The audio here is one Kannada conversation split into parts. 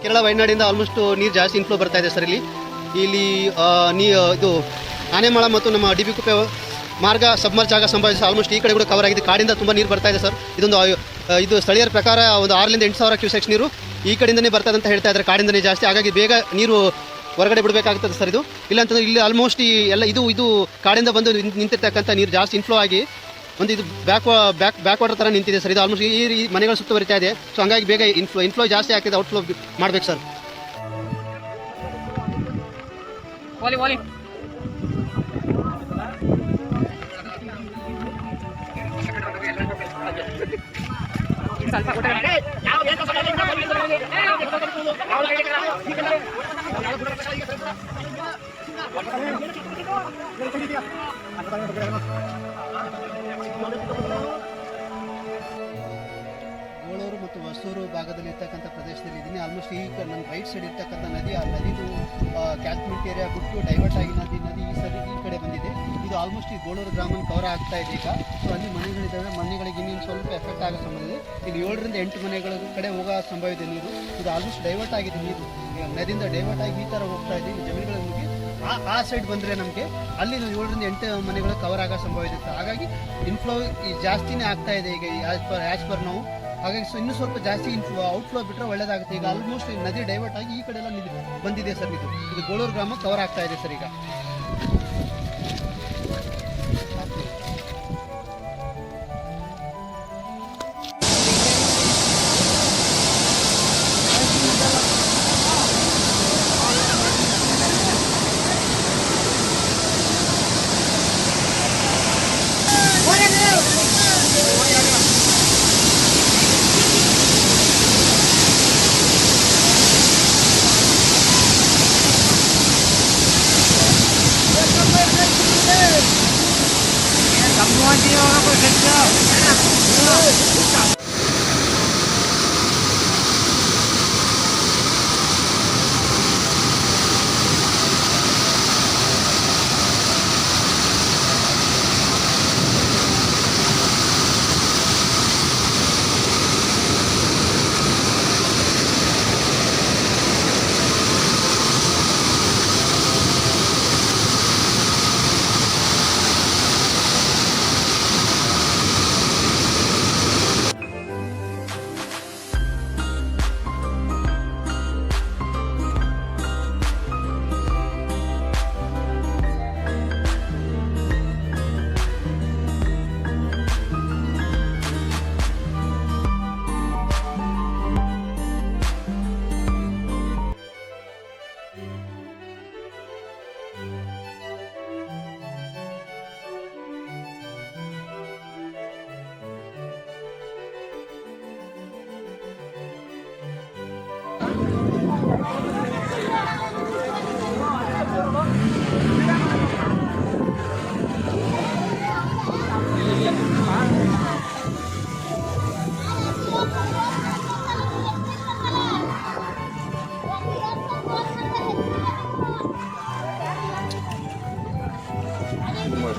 ಕೇರಳ ವಯನಾಡಿಂದ ಆಲ್ಮೋಸ್ಟ್ ನೀರು ಜಾಸ್ತಿ ಇನ್ಫ್ಲೋ ಬರ್ತಾ ಇದೆ ಸರ್. ಇಲ್ಲಿ ಇದು ಆನೆಮಳ ಮತ್ತು ನಮ್ಮ ಡಿ ಬಿ ಕುಪ್ಪೆ ಮಾರ್ಗ ಸಬ್ಮರ್ಜ್ ಆಗ ಸಂಭವಿಸಿ ಆಲ್ಮೋಸ್ಟ್ ಈ ಕಡೆ ಕೂಡ ಕವರ್ ಆಗಿದೆ. ಕಾಡಿಂದ ತುಂಬ ನೀರು ಬರ್ತಾ ಇದೆ ಸರ್. ಇದು ಸ್ಥಳೀಯರ ಪ್ರಕಾರ ಒಂದು 6 ರಿಂದ 8 ಸಾವಿರ ಕ್ಯೂಸೆಕ್ಸ್ ನೀರು ಈ ಕಡೆಯಿಂದನೇ ಬರ್ತದೆ ಅಂತ ಹೇಳ್ತಾ ಇದ್ದಾರೆ. ಕಾಡಿಂದನೇ ಜಾಸ್ತಿ, ಹಾಗಾಗಿ ಬೇಗ ನೀರು ಹೊರಗಡೆ ಬಿಡಬೇಕಾಗ್ತದೆ ಸರ್. ಇಲ್ಲಾಂತಂದರೆ ಇಲ್ಲಿ ಆಲ್ಮೋಸ್ಟ್ ಇದು ಕಾಡಿಂದ ಬಂದು ನಿಂತಿರ್ತಕ್ಕಂಥ ನೀರು ಜಾಸ್ತಿ ಇನ್ಫ್ಲೋ ಆಗಿ ಒಂದು ಇದು ಬ್ಯಾಕ್ ವಾಟರ್ ಥರ ನಿಂತಿದೆ ಸರ್. ಇದು ಆಲ್ಮೋಸ್ಟ್ ಈ ಮನೆಗಳು ಸುತ್ತುವರಿತಾ ಇದೆ. ಸೊ ಹಂಗಾಗಿ ಬೇಗ ಇನ್ಫ್ಲೋ ಜಾಸ್ತಿ ಆಗ್ತಿದೆ, ಔಟ್ಫ್ಲೋ ಮಾಡ್ಬೇಕು ಸರ್. ಗೋಳೂರು ಮತ್ತು ಹೊಸೂರು ಭಾಗದಲ್ಲಿ ಇರ್ತಕ್ಕಂಥ ಪ್ರದೇಶದಲ್ಲಿ ಇದ್ದೀನಿ. ಆಲ್ಮೋಸ್ಟ್ ಈ ನನ್ನ ರೈಟ್ ಸೈಡ್ ಇರ್ತಕ್ಕಂಥ ನದಿ, ಆ ನದಿದು ಕ್ಯಾಚ್ಮೆಂಟ್ ಏರಿಯಾ ಬಿಟ್ಟು ಡೈವರ್ಟ್ ಆಗಿ ನದಿ ಈ ಕಡೆ ಬಂದಿದೆ. ಇದು ಆಲ್ಮೋಸ್ಟ್ ಈ ಗೋಳೂರು ಗ್ರಾಮನ ಕವರ್ ಆಗ್ತಾ ಇದೆ ಈಗ. ಸೊ ಅಲ್ಲಿ ಮನೆಗಳಿದ್ದಾವೆ, ಮನೆಗಳಿಗೆ ಇನ್ನೇನು ಸ್ವಲ್ಪ ಎಫೆಕ್ಟ್ ಆಗೋ ಸಂಭವ ಇದೆ. ಇಲ್ಲಿ 7 ರಿಂದ 8 ಮನೆಗಳ ಕಡೆ ಹೋಗೋ ಸಂಭವ ಇದೆ ನೀರು. ಇದು ಆಲ್ಮೋಸ್ಟ್ ಡೈವರ್ಟ್ ಆಗಿದೆ ನೀರು, ನದಿಯಿಂದ ಡೈವರ್ಟ್ ಆಗಿ ಈ ಥರ ಹೋಗ್ತಾ ಇದೆ. ಈ ಜಮೀನುಗಳಿಗೆ ಆ ಸೈಡ್ ಬಂದರೆ ನಮಗೆ ಅಲ್ಲಿ 7 ರಿಂದ 8 ಮನೆಗಳು ಕವರ್ ಆಗೋ ಸಂಭವ ಇದೆ. ಹಾಗಾಗಿ ಇನ್ಫ್ಲೋ ಜಾಸ್ತಿನೇ ಆಗ್ತಾ ಇದೆ ಈಗ ಆ್ಯಸ್ ಪರ್ ನಾವು. ಹಾಗಾಗಿ ಇನ್ನೂ ಸ್ವಲ್ಪ ಜಾಸ್ತಿ ಔಟ್ಫ್ಲೋ ಬಿಟ್ಟರೆ ಒಳ್ಳೇದಾಗುತ್ತೆ. ಈಗ ಆಲ್ಮೋಸ್ಟ್ ನದಿ ಡೈವರ್ಟ್ ಆಗಿ ಈ ಕಡೆ ಎಲ್ಲ ಬಂದಿದೆ ಸರ್. ಇದು ಗೋಳೂರು ಗ್ರಾಮ ಕವರ್ ಆಗ್ತಾ ಇದೆ ಸರ್ ಈಗ.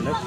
Left